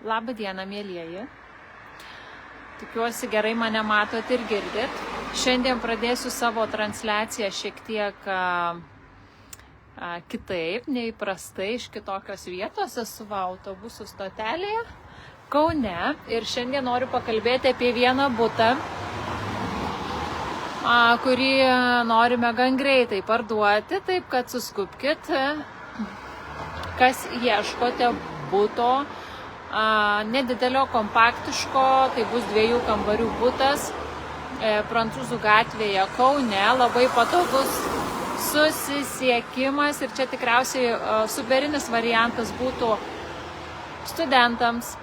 Labą dieną, mėlyjeji. Tikiuosi gerai mane matot ir girdit. Šiandien pradėsiu savo transliaciją šiek tiek kitaip, neįprastai, iš kitokios vietos. Esu autobusų stotelėje Kaune ir šiandien noriu pakalbėti apie vieną butą, kurį norime gan greitai parduoti, taip kad suskubkit, kas ieškote buto, nedidelio, kompaktiško, tai bus 2 kambarių butas, Prancūzų gatvėje Kaune, labai patogus susisiekimas ir čia tikriausiai superinis variantas būtų studentams,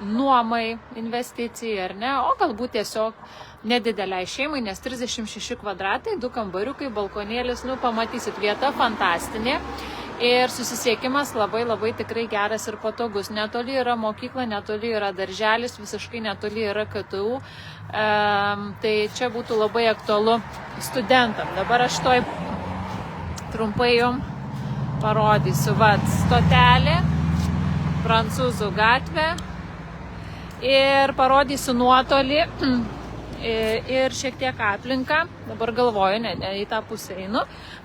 nuomai, investicijai ar ne, o galbūt tiesiog nedideliai šeimai, nes 36 kvadratai, 2 kambariukai, balkonėlis, pamatysit, vieta fantastinė. Ir susisiekimas labai tikrai geras ir patogus. Netoli yra mokykla, netoli yra darželis, visiškai netoli yra KTU. Tai čia būtų labai aktualu studentam. Dabar aš toj trumpai jums parodysiu. Stotelė, Prancūzų gatvė. Ir parodysiu nuotolį ir šiek tiek aplinką. Dabar galvoju, ne į tą pusę einu.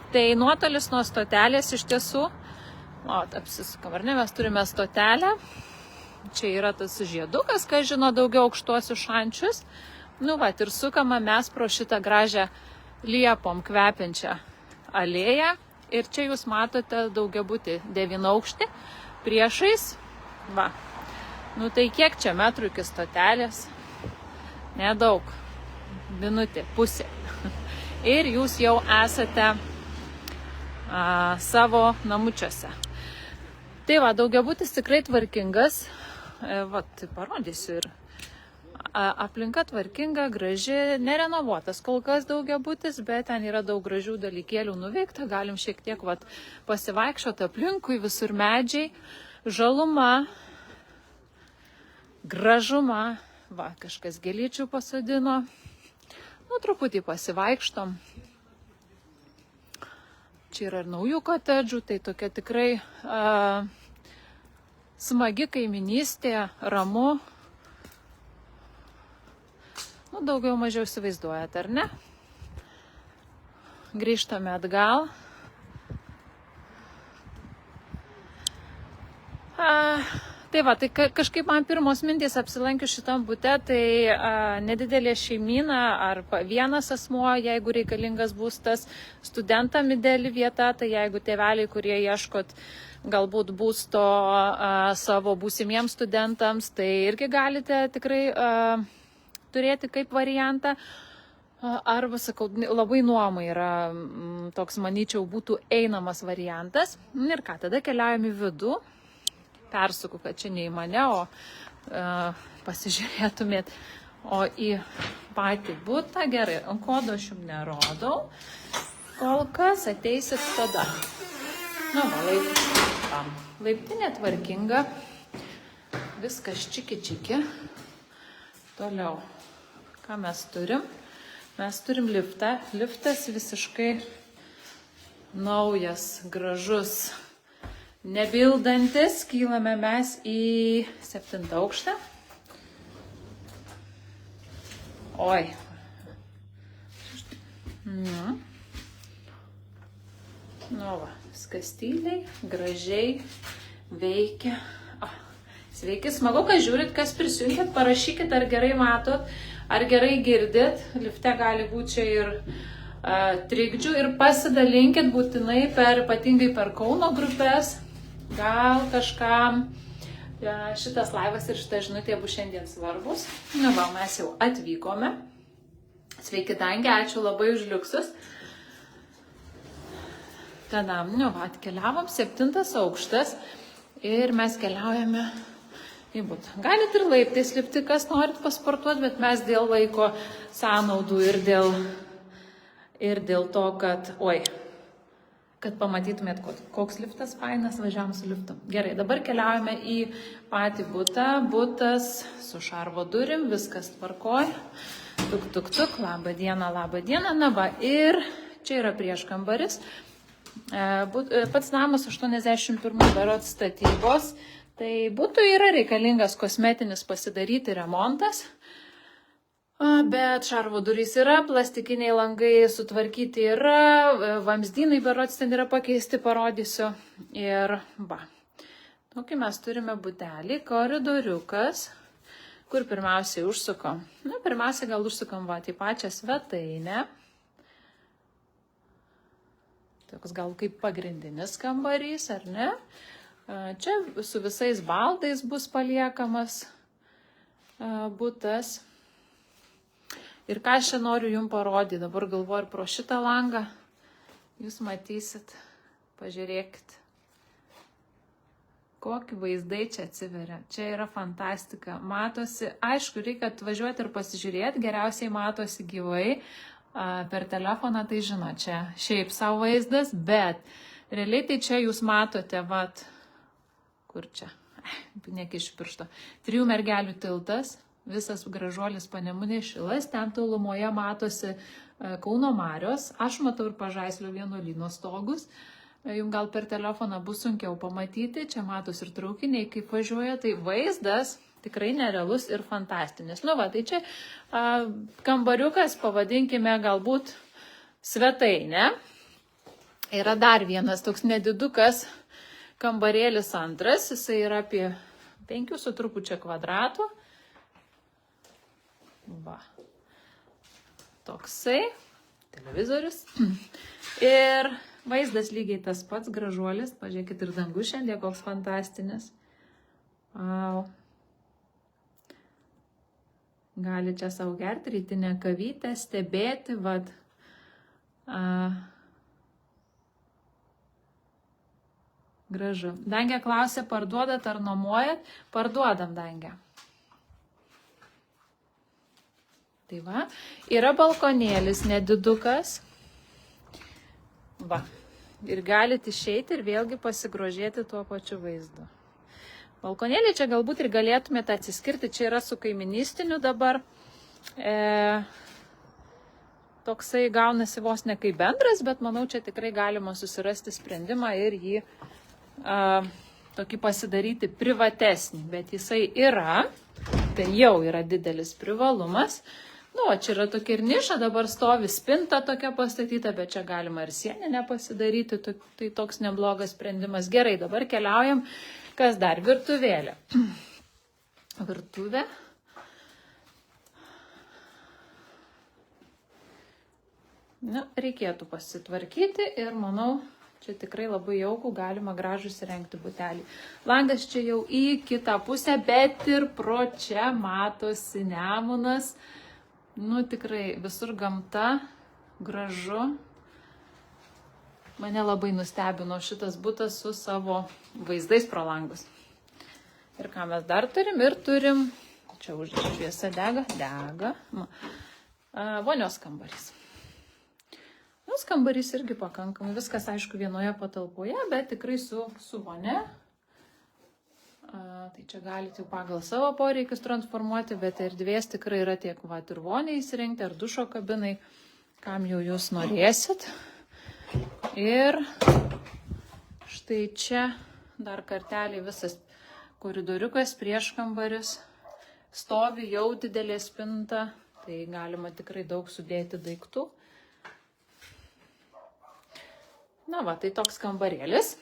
Tai nuotolis nuo stotelės iš tiesų, apsisukam, ar ne, mes turime stotelę, čia yra tas žiedukas, kas žino daugiau aukštuosius šančius, ir sukama mes pro šitą gražią liepom kvepiančią alėją ir čia jūs matote daugiabutį 9-aukštį priešais, tai kiek čia metrų iki stotelės, nedaug, minutė, pusė ir jūs jau esate savo namučiuose. Tai daugiabutis tikrai tvarkingas, tai parodysiu ir aplinka tvarkinga, graži, nerenovuotas kol kas daugiabutis, bet ten yra daug gražių dalykėlių nuveikta, galim šiek tiek pasivaikščioti aplinkui, visur medžiai, žaluma, gražuma, kažkas gėlyčių pasodino, truputį pasivaikštom. Čia yra ir naujų kotedžų, tai tokia tikrai smagi kaiminystė, ramu. Daugiau mažiau įsivaizduojat, ar ne? Grįžtame atgal. Tai kažkaip man pirmos mintys apsilankius šitam bute, tai nedidelė šeimyna ar vienas asmuo, jeigu reikalingas būstas, studentam ideali vieta, tai jeigu tėveliai, kurie ieškot galbūt būsto savo būsimiems studentams, tai irgi galite tikrai turėti kaip variantą. Arba, sakau, labai nuomai yra toks, manyčiau, būtų einamas variantas. Ir ką, tada keliaujame į vidų. Persuku, kad čia ne į mane, o pasižiūrėtumėt, o į patį butą. Gerai, kodo aš jums nerodau. Kol kas ateisit tada. Laiptinė tvarkinga. Viskas čiki. Toliau. Ką mes turim? Mes turim liftą. Liftas visiškai naujas, gražus. Nebildantis, kylame mes į 7 aukštą. Oi. Viskas tyliai, gražiai veikia. Sveiki, smagu, kad žiūrit, kas prisijungėt, parašykit, ar gerai matot, ar gerai girdit. Lifte gali būti čia ir trikdžių ir pasidalinkit būtinai ypatingai per Kauno grupės. Gal kažkam šitas laivas ir šita žinutė bus šiandien svarbus. Mes jau atvykome. Sveiki, Dange, ačiū labai už liuksus. Tada, atkeliavom, 7 aukštas ir mes keliaujame į butą. Galit ir laiptais lipti, kas norit pasportuoti, bet mes dėl laiko sąnaudų ir dėl to, kad pamatytumėt, koks liftas fainas, važiavam su liftu. Gerai, dabar keliaujame į patį butą. Butas su šarvo durim, viskas tvarkoj. Tuk, labą dieną. Ir čia yra prieškambaris. Pats namas 81 berods statybos. Tai yra reikalingas kosmetinis pasidaryti remontas, bet šarvo durys yra, plastikiniai langai sutvarkyti yra, vamzdynai berods ten yra pakeisti, parodysiu. Ir tokį mes turime butelį, koridoriukas, kur pirmiausiai užsukam. Pirmiausia gal užsukam į pačią svetainę. Toks gal kaip pagrindinis kambarys, ar ne? Čia su visais baldais bus paliekamas butas. Ir ką aš čia noriu jums parodyti, dabar galvoju ir pro šitą langą, jūs matysit, pažiūrėkit, kokį vaizdai čia atsiveria. Čia yra fantastika, matosi, aišku, reikia atvažiuoti ir pasižiūrėti, geriausiai matosi gyvai, per telefoną tai žino, čia šiaip savo vaizdas, bet realiai tai čia jūs matote, kur čia, nekiš piršto, 3 mergelių tiltas, visas gražuolis Panemunės Šilas, ten tolumoje matosi Kauno Marios, aš matau ir Pažaislio vienuolyno stogus, jums gal per telefoną bus sunkiau pamatyti, čia matosi ir traukiniai, kaip važiuoja, tai vaizdas tikrai nerealus ir fantastinis. Tai čia kambariukas, pavadinkime galbūt svetainė, yra dar vienas toks nedidukas kambarėlis antras, jisai yra apie 5 su trupučia kvadratų. Toksai, televizorius. Ir vaizdas lygiai tas pats, gražuolis, pažiūrėkit ir dangus šiandien koks fantastinis. Gali čia savo gerti rytinę kavytę, stebėti, gražu. Dangė klausė, parduodat ar nuomojat? Parduodam, Dangė. Tai yra balkonėlis nedidukas. Ir galite išeiti ir vėlgi pasigrožėti tuo pačiu vaizdu. Balkonėlį čia galbūt ir galėtumėte atsiskirti, čia yra su kaiminystiniu dabar. Toksai gaunasi vos ne kaip bendras, bet manau, čia tikrai galima susirasti sprendimą ir jį tokį pasidaryti privatesnį, bet jisai yra, tai jau yra didelis privalumas. Čia yra tokia ir niša, dabar stovi spinta tokia pastatyta, bet čia galima ir sieninę pasidaryti, tai toks neblogas sprendimas. Gerai, dabar keliaujam, kas dar, virtuvėlė. Virtuvė. Reikėtų pasitvarkyti ir manau, čia tikrai labai jaukų, galima gražų įsirengti butelį. Langas čia jau į kitą pusę, bet ir pro čia matosi Nemunas. Tikrai visur gamta, gražu. Mane labai nustebino šitas butas su savo vaizdais pro langus. Ir ką mes dar turim? Ir turim, čia už šviesa dega, vonios kambarys. Vonios kambarys irgi pakankamai, viskas aišku vienoje patalpoje, bet tikrai su vonia. Tai čia galite jau pagal savo poreikius transformuoti, bet erdvės tikrai yra tiek ir voniai įsirengti, ar dušo kabinai, kam jau jūs norėsit. Ir štai čia dar kartelį visas koridoriukas, prieškambaris, stovi jau didelė spinta, tai galima tikrai daug sudėti daiktų. Tai toks kambarėlis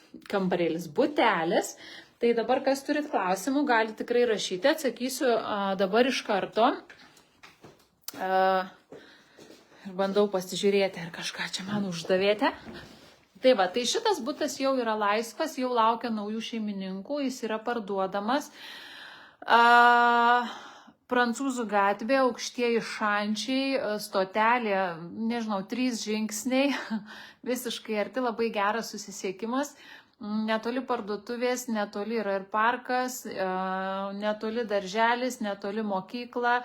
butelis. Tai dabar, kas turit klausimų, gali tikrai rašyti, atsakysiu dabar iš karto. Bandau pasižiūrėti, ar kažką čia man uždavėte. Tai šitas butas jau yra laisvas, jau laukia naujų šeimininkų, jis yra parduodamas. Prancūzų gatvė, Aukštieji Šančiai, stotelė, 3 žingsniai, visiškai arti, labai geras susisiekimas. Netoli parduotuvės, netoli yra ir parkas, netoli darželis, netoli mokykla,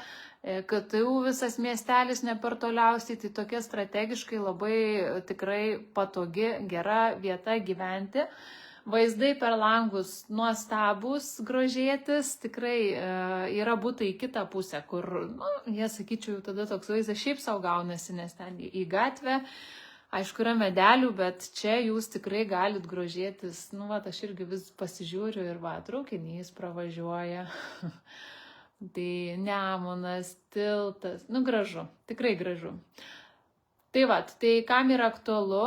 KTU visas miestelis ne per toliausiai, tai tokia strategiškai labai tikrai patogi, gera vieta gyventi. Vaizdai per langus nuostabus, grožėtis, tikrai yra butai į kitą pusę, kur, jie sakyčiau, tada toks vaizdas šiaip sau gaunasi, nes ten į gatvę Aišku, yra medelių, bet čia jūs tikrai galit grožėtis. Nu, va, aš irgi vis pasižiūriu ir va, traukinys pravažiuoja. Tai Nemunas, tiltas. Nu, gražu, tikrai gražu. Tai va, tai kam yra aktualu,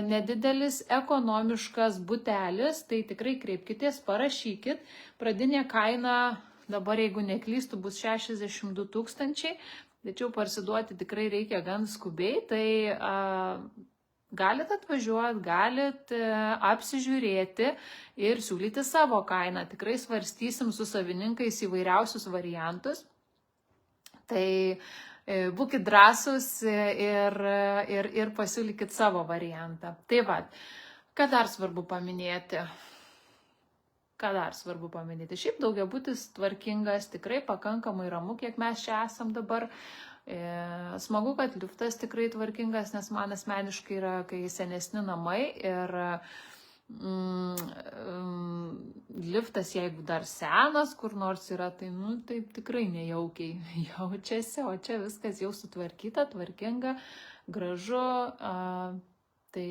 nedidelis ekonomiškas butelis, tai tikrai kreipkitės, parašykit. Pradinė kaina dabar, jeigu neklystu, bus 62 000, tačiau parsiduoti tikrai reikia gan skubiai, tai galit atvažiuoti, galit apsižiūrėti ir siūlyti savo kainą. Tikrai svarstysim su savininkais įvairiausius variantus. Tai būkit drąsūs ir pasiūlykit savo variantą. Tai va, ką dar svarbu paminėti? Šiaip daugiabutis tvarkingas, tikrai pakankamai ramu, kiek mes čia esam dabar. Smagu, kad liftas tikrai tvarkingas, nes man asmeniškai yra, kai senesni namai ir liftas, jeigu dar senas, kur nors yra, tai, nu, taip tikrai nejaukiai jaučiasi, o čia viskas jau sutvarkyta, tvarkinga, gražu, tai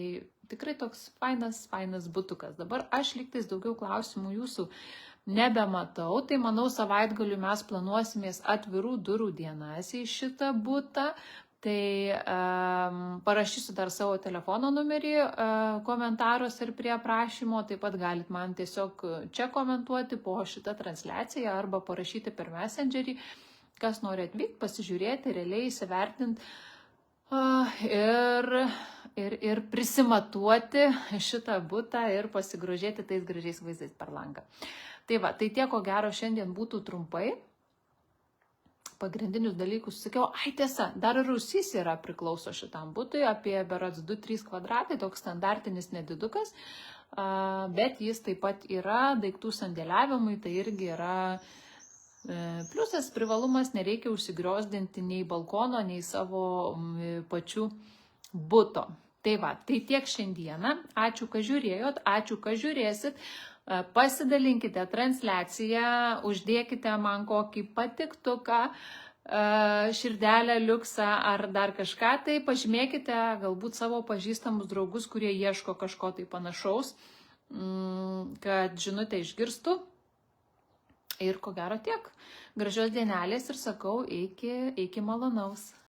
tikrai toks fainas butukas. Dabar aš lygtais daugiau klausimų jūsų nebematau, tai manau savaitgaliu mes planuosimės atvirų durų dienas į šitą butą. Tai parašysiu dar savo telefono numerį komentaruose ir prie aprašymo, taip pat galit man tiesiog čia komentuoti po šitą transliaciją arba parašyti per Messengerį, kas nori atvykti, pasižiūrėti, realiai įsivertinti ir prisimatuoti šitą butą ir pasigrožėti tais gražiais vaizdais per langą. Tai va, tai tiek, ko gero šiandien būtų trumpai. Pagrindinius dalykus sakiau, tiesa, dar ir rūsys yra priklauso šitam butui, apie berats 2-3 kvadratai, toks standartinis nedidukas, bet jis taip pat yra daiktų sandėliavimui, tai irgi yra pliusas, privalumas, nereikia užsigriozdinti nei balkono, nei savo pačių buto. Tai va, tai tiek šiandieną, ačiū, kad žiūrėjot, ačiū, kad žiūrėsit. Pasidalinkite transliaciją, uždėkite man kokį patiktuką, širdelę, liuksą ar dar kažką, tai pažymėkite galbūt savo pažįstamus draugus, kurie ieško kažko tai panašaus, kad žinutę išgirstų. Ir ko gero tiek. Gražios dienelės ir sakau, iki malonaus.